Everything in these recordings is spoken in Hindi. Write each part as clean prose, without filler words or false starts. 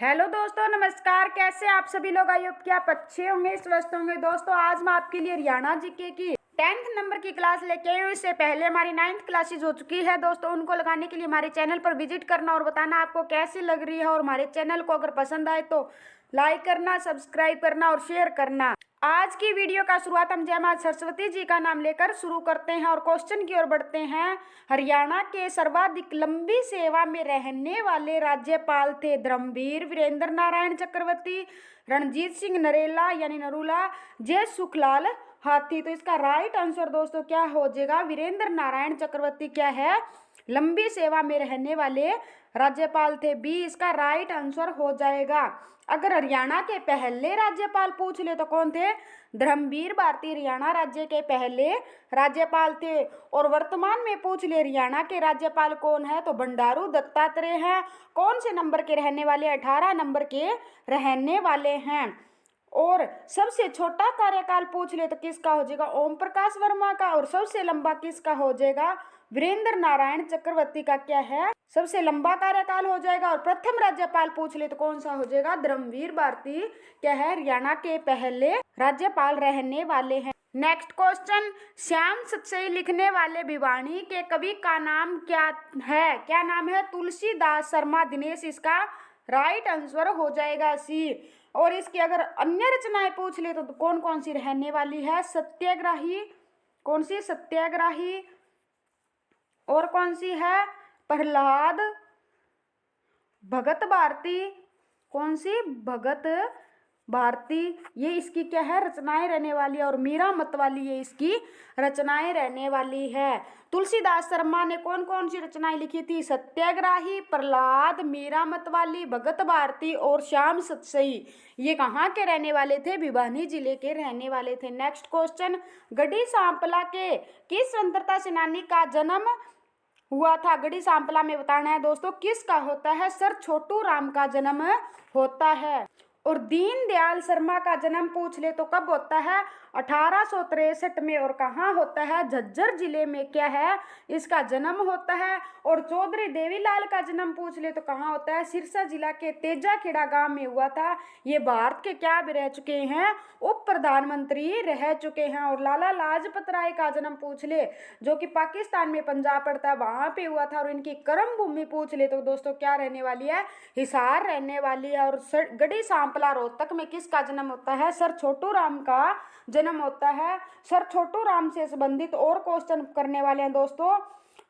हेलो दोस्तों, नमस्कार। कैसे आप सभी लोग? आई होप कि आप अच्छे होंगे, स्वस्थ होंगे। दोस्तों, आज मैं आपके लिए हरियाणा जीके की 10th नंबर की क्लास लेके आई हूँ। इससे पहले हमारी 9th क्लासेज हो चुकी है दोस्तों। उनको लगाने के लिए हमारे चैनल पर विजिट करना और बताना आपको कैसी लग रही है। और हमारे चैनल को अगर पसंद आए तो लाइक करना, सब्सक्राइब करना और शेयर करना। आज की वीडियो का शुरुआत हम जय मां सरस्वती जी का नाम लेकर शुरू करते हैं और क्वेश्चन की ओर बढ़ते हैं। हरियाणा के सर्वाधिक लंबी सेवा में रहने वाले राज्यपाल थे धर्मवीर, वीरेंद्र नारायण चक्रवर्ती, रणजीत सिंह नरेला यानी नरूला, जय सुखलाल हाथी। तो इसका राइट आंसर दोस्तों क्या हो जाएगा? वीरेंद्र नारायण चक्रवर्ती क्या है? लंबी सेवा में रहने वाले राज्यपाल थे। बी इसका राइट आंसर हो जाएगा। अगर हरियाणा के पहले राज्यपाल पूछ ले तो कौन थे? धर्मवीर भारती हरियाणा राज्य के पहले राज्यपाल थे। और वर्तमान में पूछ ले हरियाणा के राज्यपाल कौन है तो बंडारू दत्तात्रेय हैं। कौन से नंबर के रहने वाले? 18 नंबर के रहने वाले हैं। और सबसे छोटा कार्यकाल पूछ ले तो किसका हो जाएगा? ओम प्रकाश वर्मा का। और सबसे लंबा किसका हो जाएगा? वीरेंद्र नारायण चक्रवर्ती का क्या है? सबसे लंबा कार्यकाल हो जाएगा। और प्रथम राज्यपाल पूछ ले तो कौन सा हो जाएगा? धर्मवीर भारती क्या है? हरियाणा के पहले राज्यपाल रहने वाले हैं। नेक्स्ट क्वेश्चन, श्याम सतसई लिखने वाले भिवानी के कवि का नाम क्या है? क्या नाम है? तुलसीदास शर्मा दिनेश इसका राइट आंसर हो जाएगा सी। और इसकी अगर अन्य रचनाएं पूछ ले तो कौन कौन सी रहने वाली है? सत्याग्रही, कौन सी? सत्याग्रही। और कौन सी है? प्रहलाद, भगत भारती, कौन सी? भगत भारती। ये इसकी क्या है? रचनाएं रहने वाली है। और मीरा मतवाली ये इसकी रचनाएं रहने वाली है। तुलसीदास शर्मा ने कौन कौन सी रचनाएं लिखी थी? सत्याग्रही, प्रहलाद, मीरा मतवाली, भगत भारती और श्याम सतसई। ये कहाँ के रहने वाले थे? भिवानी जिले के रहने वाले थे। नेक्स्ट क्वेश्चन, गढ़ी सांपला के किस स्वतंत्रता सेनानी का जन्म हुआ था? गढ़ी सांपला में बताना है दोस्तों किसका होता है? सर छोटू राम का जन्म होता है। और दीनदयाल शर्मा का जन्म पूछ ले तो कब होता है? 1863 में। और कहाँ होता है? झज्जर जिले में क्या है? इसका जन्म होता है। और चौधरी देवीलाल का जन्म पूछ ले तो कहाँ होता है? सिरसा जिला के तेजाखेड़ा गांव में हुआ था। ये भारत के क्या भी रह चुके हैं? उप प्रधानमंत्री रह चुके हैं। और लाला लाजपत राय का जन्म पूछ ले जो कि पाकिस्तान में पंजाब पड़ता है वहां पे हुआ था। और इनकी कर्म भूमि पूछ ले तो दोस्तों क्या रहने वाली है? हिसार रहने वाली है। और गढ़ी सांपला रोहतक में किसका जन्म होता है? सर छोटू राम का जन्म होता है। सर छोटू राम से संबंधित और क्वेश्चन करने वाले हैं दोस्तों।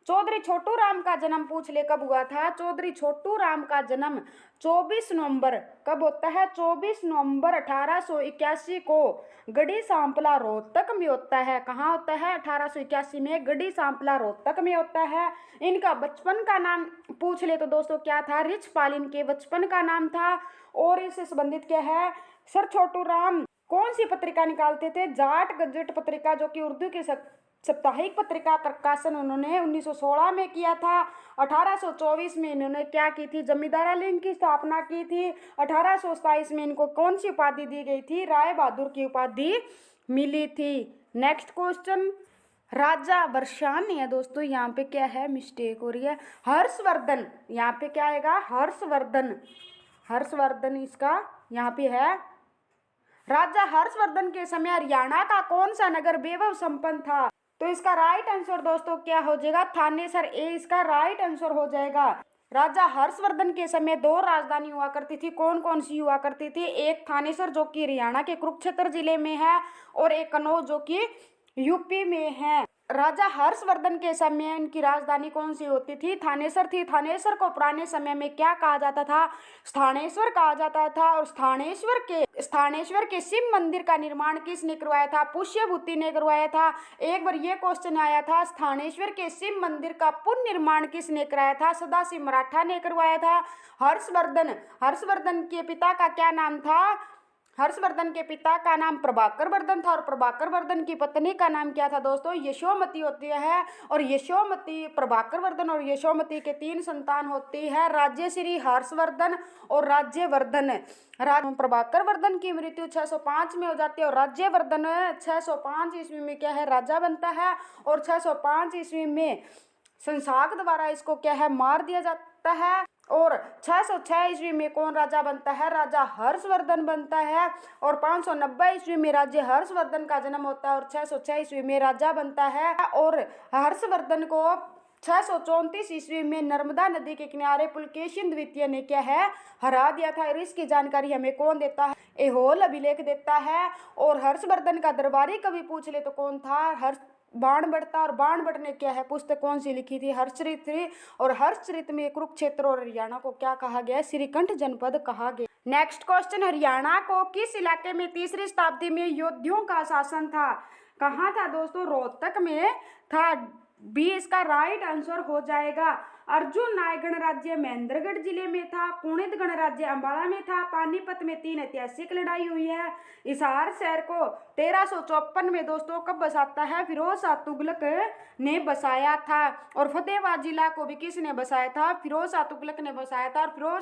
चौधरी छोटू राम का जन्म पूछ ले कब हुआ था? चौधरी छोटू राम का जन्म 24 नवंबर कब होता है? 24 नवंबर 1881 को गढ़ी सांपला रोहतक में होता है। कहाँ होता है? 1881 में गढ़ी सांपला रोहतक में होता है। इनका बचपन का नाम पूछ ले तो दोस्तों क्या था? रिचपाल इनके बचपन का नाम था। और इससे संबंधित क्या है? सर छोटू राम कौन सी पत्रिका निकालते थे? जाट गजट पत्रिका जो कि उर्दू की साप्ताहिक पत्रिका प्रकाशन उन्होंने 1916 में किया था। 1824 में इन्होंने क्या की थी? जमींदारा लीग की स्थापना की थी। 1827 में इनको कौन सी उपाधि दी गई थी? राय बहादुर की उपाधि मिली थी। नेक्स्ट क्वेश्चन, राजा वर्षान है दोस्तों। यहाँ पे क्या है? मिस्टेक हो रही है। हर्षवर्धन, यहाँ पे क्या आएगा? हर्षवर्धन। हर्षवर्धन इसका यहाँ पे है। राजा हर्षवर्धन के समय हरियाणा का कौन सा नगर वैभव संपन्न था? तो इसका राइट आंसर दोस्तों क्या हो जाएगा? थानेसर। ए इसका राइट आंसर हो जाएगा। राजा हर्षवर्धन के समय दो राजधानी हुआ करती थी। कौन कौन सी हुआ करती थी? एक थानेसर जो कि हरियाणा के कुरुक्षेत्र जिले में है और एक कन्नौज जो कि यूपी में है। राजा हर्षवर्धन के समय इनकी राजधानी कौन सी होती थी? थानेसर थी। थानेसर को पुराने समय में क्या कहा जाता था? स्थानेश्वर कहा जाता था। और स्थानेश्वर के शिव मंदिर का निर्माण किसने करवाया था? पुष्यभूति ने करवाया था। एक बार ये क्वेश्चन आया था, स्थानेश्वर के शिव मंदिर का पुनर्निर्माण किसने कराया था? सदाशिव मराठा ने करवाया था। हर्षवर्धन के पिता का क्या नाम था? हर्षवर्धन के पिता का नाम प्रभाकर वर्धन था। और प्रभाकर वर्धन की पत्नी का नाम क्या था दोस्तों? यशोमती होती है। और यशोमती, प्रभाकर वर्धन और यशोमती के 3 संतान होती है, राज्यश्री, हर्षवर्धन और राज्यवर्धन। प्रभाकर वर्धन की मृत्यु 605 में हो जाती है और राज्यवर्धन 605 ईस्वी में क्या है? राजा बनता है। और 605 ईस्वी में संसाक द्वारा इसको क्या है? मार दिया जाता है। और 606 ईस्वी में कौन राजा बनता है? राजा हर्षवर्धन बनता है। और 590 ईस्वी में राजा हर्षवर्धन का जन्म होता है और 606 ईस्वी में राजा बनता है। और हर्षवर्धन को 634 ईस्वी में नर्मदा नदी के किनारे पुलकेशिन द्वितीय ने क्या है? हरा दिया था। और इसकी जानकारी हमें कौन देता है? ऐहोल अभिलेख देता है। और हर्षवर्धन का दरबारी कवि पूछ ले तो कौन था? बाणभट्ट था। और बाणभट्ट ने क्या है पुस्तक कौन सी लिखी थी? हर्षचरित थी। और हर्षचरित में कुरुक्षेत्र और हरियाणा को क्या कहा गया? श्रीकंठ जनपद कहा गया। नेक्स्ट क्वेश्चन, हरियाणा को किस इलाके में तीसरी शताब्दी में योद्धियों का शासन था? कहाँ था दोस्तों? रोहतक में था। बी इसका राइट आंसर हो जाएगा। अर्जुन नायक गणराज्य महेंद्रगढ़ जिले में था। कुणित गणराज्य अंबाला में था। पानीपत में 3 ऐतिहासिक लड़ाई हुई है। हिसार शहर को 1354 में दोस्तों कब बसाता है? फिरोज शाह तुगलक ने बसाया था। और फतेहाबाद जिला को भी किसने बसाया था? फिरोज शाह तुगलक ने बसाया था। और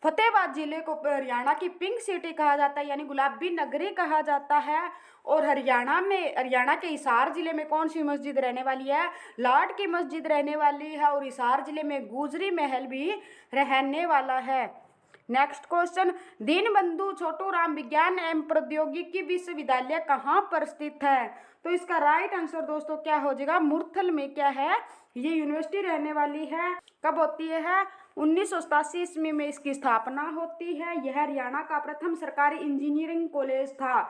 फतेहाबाद जिले को हरियाणा की पिंक सिटी कहा जाता है, यानी गुलाबी नगरी कहा जाता है। और हरियाणा के हिसार जिले में कौन सी मस्जिद रहने वाली है? लाट की मस्जिद रहने वाली है। और हिसार जिले में गुजरी महल भी रहने वाला है। नेक्स्ट क्वेश्चन, दीनबंधु छोटूराम विज्ञान एवं प्रौद्योगिकी विश्वविद्यालय कहाँ पर स्थित है? तो इसका राइट आंसर दोस्तों क्या हो जाएगा? मुरथल में क्या है? ये यूनिवर्सिटी रहने वाली है। कब होती है? 1987 ईस्वी में इसकी स्थापना होती है। यह हरियाणा का प्रथम सरकारी इंजीनियरिंग कॉलेज था।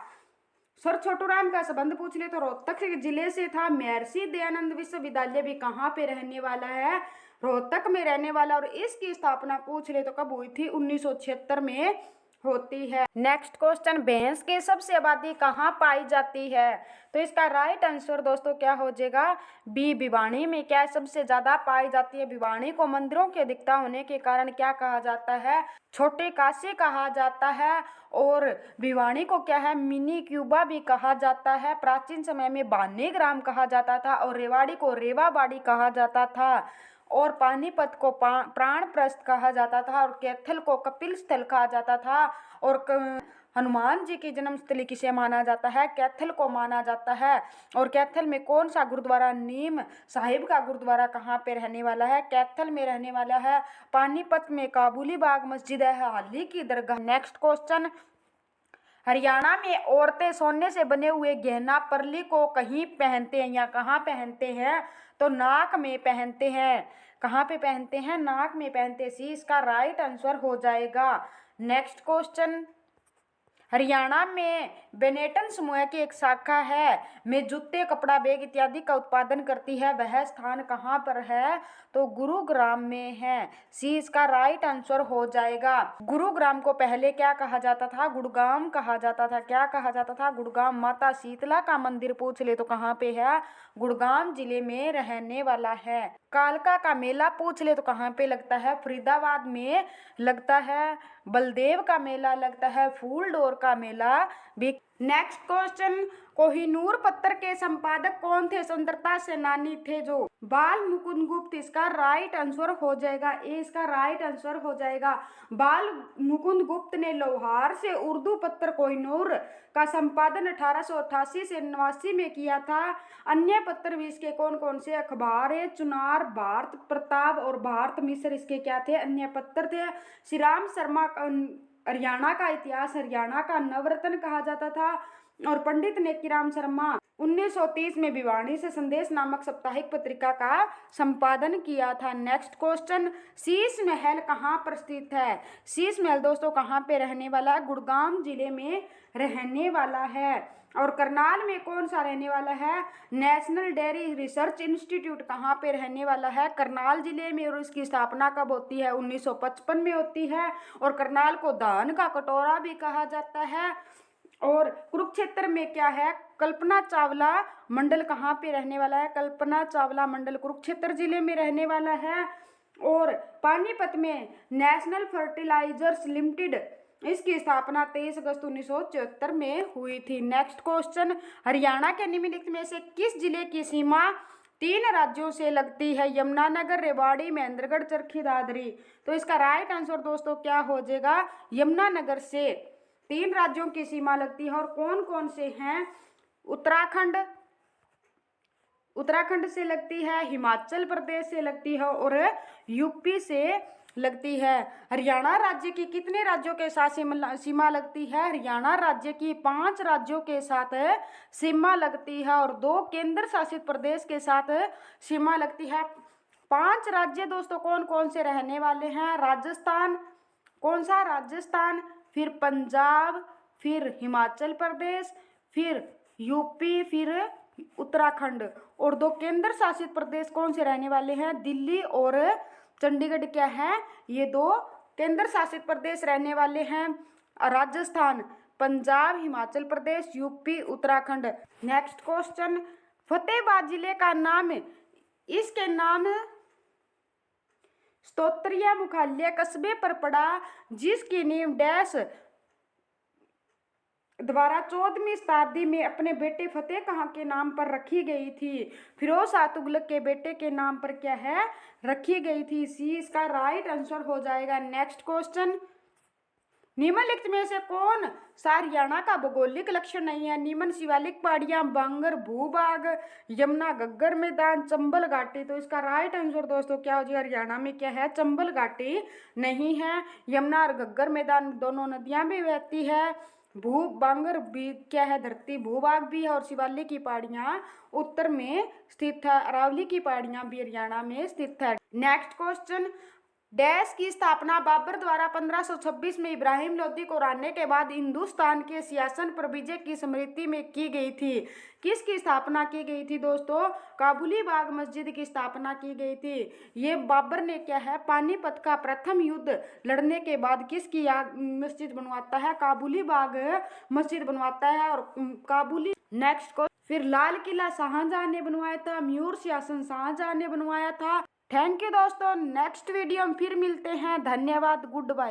सर छोटूराम का संबंध पूछ ले तो रोहतक जिले से था। महर्षि दयानंद विश्वविद्यालय भी कहाँ पे रहने वाला है? रोहतक में रहने वाला। और इसकी स्थापना पूछ ले तो कब हुई थी? 1976 में होती है। नेक्स्ट क्वेश्चन, भैंस की सबसे आबादी कहाँ पाई जाती है? तो इसका राइट आंसर दोस्तों क्या हो जाएगा? बी भिवानी में क्या सबसे ज्यादा पाई जाती है। भिवानी को मंदिरों की अधिकता होने के कारण क्या कहा जाता है? छोटे काशी कहा जाता है। और भिवानी को क्या है? मिनी क्यूबा भी कहा जाता है। प्राचीन समय में बानेग्राम कहा जाता था। और रेवाड़ी को रेवाबाड़ी कहा जाता था। और पानीपत को प्राणप्रस्थ कहा जाता था। और कैथल को कपिल स्थल कहा जाता था। और हनुमान जी की जन्मस्थली किसे माना जाता है? कैथल को माना जाता है। और कैथल में कौन सा गुरुद्वारा? नीम साहिब का गुरुद्वारा कहाँ पे रहने वाला है? कैथल में रहने वाला है। पानीपत में काबुली बाग मस्जिद है, हाली की दरगाह। नेक्स्ट क्वेश्चन, हरियाणा में औरतें सोने से बने हुए गहना परली को कहीं पहनते हैं या कहाँ पहनते हैं? तो नाक में पहनते हैं। कहाँ पे पहनते हैं? नाक में पहनते हैं। सी इसका राइट आंसर हो जाएगा। नेक्स्ट क्वेश्चन, हरियाणा में बेनेटन समूह की एक शाखा है में जूते, कपड़ा, बैग इत्यादि का उत्पादन करती है। वह स्थान कहाँ पर है? तो गुरुग्राम में है। सी इसका राइट आंसर हो जाएगा। गुरुग्राम को पहले क्या कहा जाता था? गुड़गाम कहा जाता था। क्या कहा जाता था? गुड़गाम। माता शीतला का मंदिर पूछ ले तो कहाँ पे है? गुड़गाम जिले में रहने वाला है। कालका का मेला पूछ ले तो कहाँ पे लगता है? फरीदाबाद में लगता है। बलदेव का मेला लगता है। फूलडोर का मेला भी। नेक्स्ट क्वेश्चन, कोहिनूर पत्र के संपादक कौन थे? स्वतंत्रता सेनानी थे जो। बाल मुकुंद गुप्त इसका राइट आंसर हो जाएगा। ए इसका राइट आंसर हो जाएगा। बाल मुकुंद गुप्त ने लोहार से उर्दू पत्र कोहिनूर का संपादन 1888 से 89 में किया था। अन्य पत्र भी इसके कौन कौन से? अखबार है चुनार, भारत प्रताप और भारत मिश्र इसके क्या थे? अन्य पत्र थे। श्री राम शर्मा हरियाणा का इतिहास, हरियाणा का नवरत्न कहा जाता था। और पंडित नेकीराम शर्मा 1930 में भिवानी से संदेश नामक साप्ताहिक पत्रिका का संपादन किया था। नेक्स्ट क्वेश्चन, शीश महल कहाँ पर स्थित है? शीश महल दोस्तों कहाँ पे रहने वाला है? गुड़गाम जिले में रहने वाला है। और करनाल में कौन सा रहने वाला है? नेशनल डेयरी रिसर्च इंस्टीट्यूट कहाँ पे रहने वाला है? करनाल जिले में। और इसकी स्थापना कब होती है? 1955 में होती है। और करनाल को धान का कटोरा भी कहा जाता है। और कुरुक्षेत्र में क्या है? कल्पना चावला मंडल कहाँ पे रहने वाला है? कल्पना चावला मंडल कुरुक्षेत्र जिले में रहने वाला है। और पानीपत में नेशनल फर्टिलाइजर्स लिमिटेड इसकी स्थापना 23 अगस्त 1974 में हुई थी। नेक्स्ट क्वेश्चन, हरियाणा के निम्नलिखित में से किस जिले की सीमा 3 राज्यों से लगती है? यमुनानगर, रेवाड़ी, महेंद्रगढ़, चरखी दादरी। तो इसका राइट आंसर दोस्तों क्या हो जाएगा? यमुनानगर से 3 राज्यों की सीमा लगती है। और कौन कौन से हैं? उत्तराखंड से लगती है, हिमाचल प्रदेश से लगती है और यूपी से लगती है। हरियाणा राज्य की कितने राज्यों के साथ सीमा लगती है? हरियाणा राज्य की 5 राज्यों के साथ सीमा लगती है और 2 केंद्र शासित प्रदेश के साथ सीमा लगती है। 5 राज्य दोस्तों कौन कौन से रहने वाले हैं? राजस्थान, कौन सा? राजस्थान, फिर पंजाब, फिर हिमाचल प्रदेश, फिर यूपी, फिर उत्तराखंड। और 2 केंद्र शासित प्रदेश कौन से रहने वाले हैं? दिल्ली और चंडीगढ़ क्या है? ये 2 केंद्र शासित प्रदेश रहने वाले हैं। Rajasthan, Punjab, Himachal Pradesh, UP, Uttarakhand. Next question, Fatehabad जिले का नाम, इसके नाम स्तोत्रीय मुख्यालय कस्बे पर पड़ा जिसकी नींव डैश द्वारा 14वीं शताब्दी में अपने बेटे फतेह खां के नाम पर रखी गई थी। फिरोज शाह तुगलक के बेटे के नाम पर क्या है? रखी गई थी। सी इसका राइट आंसर हो जाएगा। नेक्स्ट क्वेश्चन, निम्नलिखित में से कौन सा हरियाणा का भौगोलिक लक्षण नहीं है? निम्न शिवालिक पहाड़ियां, बांगर भूभाग, यमुना घग्गर मैदान, चंबल घाटी। तो इसका राइट आंसर दोस्तों क्या हो जाएगा? हरियाणा में क्या है? चंबल घाटी नहीं है। यमुना और घग्गर मैदान दोनों नदियां भी बहती है। बांगर भी क्या है? धरती भूभाग भी है। और शिवालिक की पहाड़ियां उत्तर में स्थित है। अरावली की पहाड़ियां भी हरियाणा में स्थित है। नेक्स्ट क्वेश्चन, डैश की स्थापना बाबर द्वारा 1526 में इब्राहिम लोदी को हराने के बाद हिंदुस्तान के सियासन पर विजय की स्मृति में की गई थी। किसकी स्थापना की गई थी दोस्तों? काबुली बाग मस्जिद की स्थापना की गई थी। ये बाबर ने क्या है? पानीपत का प्रथम युद्ध लड़ने के बाद किसकी याद मस्जिद बनवाता है? काबुली बाग मस्जिद बनवाता है। और काबुली नेक्स्ट को फिर लाल किला शाहजहां ने बनवाया था। म्यूर सिंहासन शाहजहां ने बनवाया था। थैंक यू दोस्तों। नेक्स्ट वीडियो में फिर मिलते हैं। धन्यवाद। Good bye.